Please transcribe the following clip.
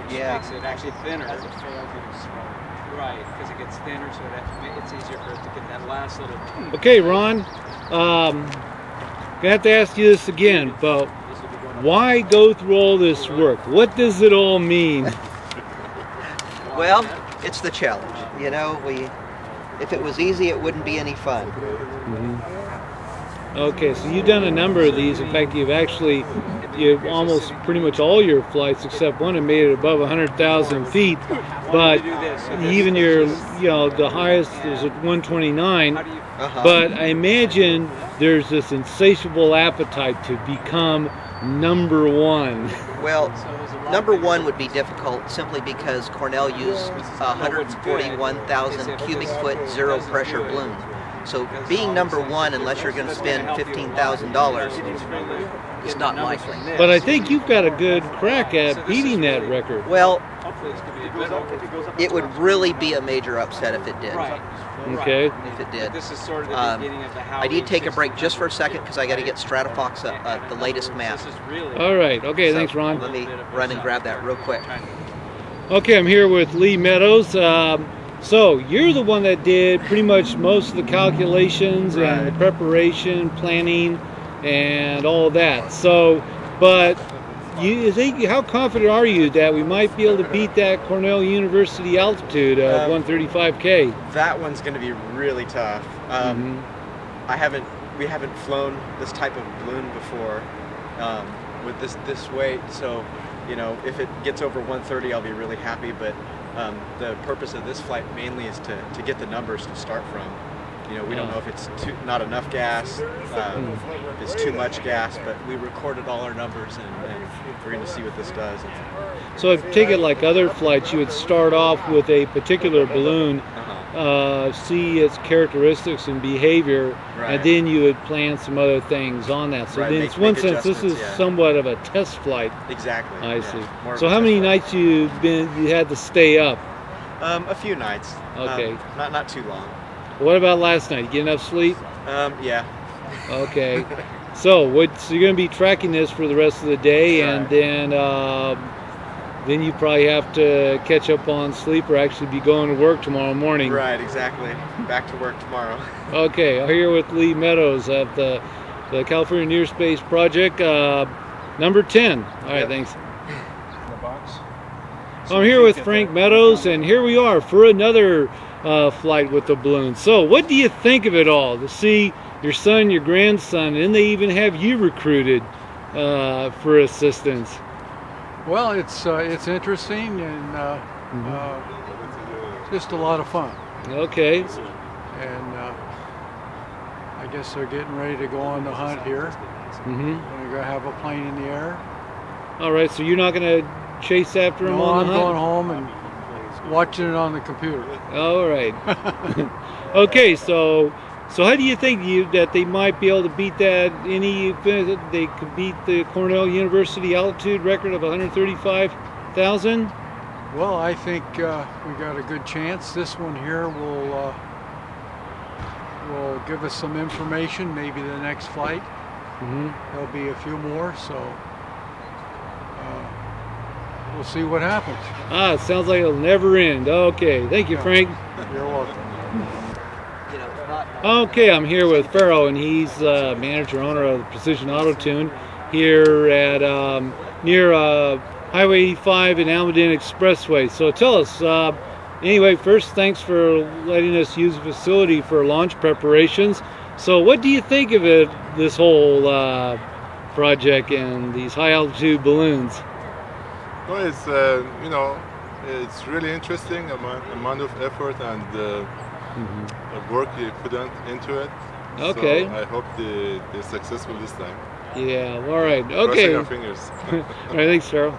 which makes it actually thinner. As it fails, it is smaller. Right, because it gets thinner, so it's easier for it to get that last little. Okay, Ron. Gonna have to ask you this again, but why go through all this work? What does it all mean? Well, it's the challenge. You know, if it was easy, it wouldn't be any fun. Okay, so you've done a number of these. In fact, you've almost pretty much all your flights except one have made it above 100,000 feet. But even the highest is at 129. But I imagine there's this insatiable appetite to become #1. Well, #1 would be difficult simply because Cornell used 141,000 cubic foot zero pressure balloon. So being #1, unless you're going to spend $15,000, is not likely. But I think you've got a good crack at beating that record. Well, it would really be a major upset if it did. Okay. If it did. This is sort of the beginning of the how. I need to take a break just for a second because I got to get Stratafox the latest map. All right. Okay. So thanks, Ron. Let me run and grab that real quick. Okay, I'm here with Lee Meadows. So you're the one that did pretty much most of the calculations and the preparation, planning, and all that. So, but how confident are you that we might be able to beat that Cornell University altitude of 135K? That one's going to be really tough. We haven't flown this type of balloon before with this weight. So, you know, if it gets over 130, I'll be really happy. But the purpose of this flight mainly is to get the numbers to start from. You know, we don't know if it's not enough gas, if it's too much gas, but we recorded all our numbers and we're going to see what this does. So if you take it like other flights, you would start off with a particular balloon, see its characteristics and behavior, and then you would plan some other things on that. So in one sense, this is somewhat of a test flight. Exactly. I see. So how many nights you had to stay up? A few nights. Okay. Not too long. What about last night? You get enough sleep? Yeah. Okay. So you're going to be tracking this for the rest of the day, and then you probably have to catch up on sleep or actually be going to work tomorrow morning. Right, exactly. Back to work tomorrow. Okay, I'm here with Lee Meadows of the California Near Space Project, number 10. All right, thanks. I'm here with Frank Meadows, and here we are for another flight with the balloon. So what do you think of it all, to see your son, your grandson, and they even have you recruited for assistance? Well, it's interesting and just a lot of fun. Okay. And I guess they're getting ready to go on the hunt here. We're going to have a plane in the air. All right, so you're not going to chase after them on the hunt? I'm going home and watching it on the computer. All right. Okay, so how do you think that they might be able to beat that? They could beat the Cornell University altitude record of 135,000? Well, I think we got a good chance. This one here will give us some information. Maybe the next flight. There'll be a few more, so we'll see what happens. It sounds like it'll never end. Okay, thank you, Frank. You're welcome. Okay, I'm here with Faro, and he's manager owner of the Precision Autotune here at near Highway 85 and Almaden Expressway. So tell us, anyway, first, thanks for letting us use the facility for launch preparations. So what do you think of it, this whole project and these high altitude balloons? Well, it's it's really interesting amount of effort and work you put into it. Okay. So I hope they're successful this time. Yeah. All right. Okay. Crossing our fingers. All right. Thanks, Cheryl.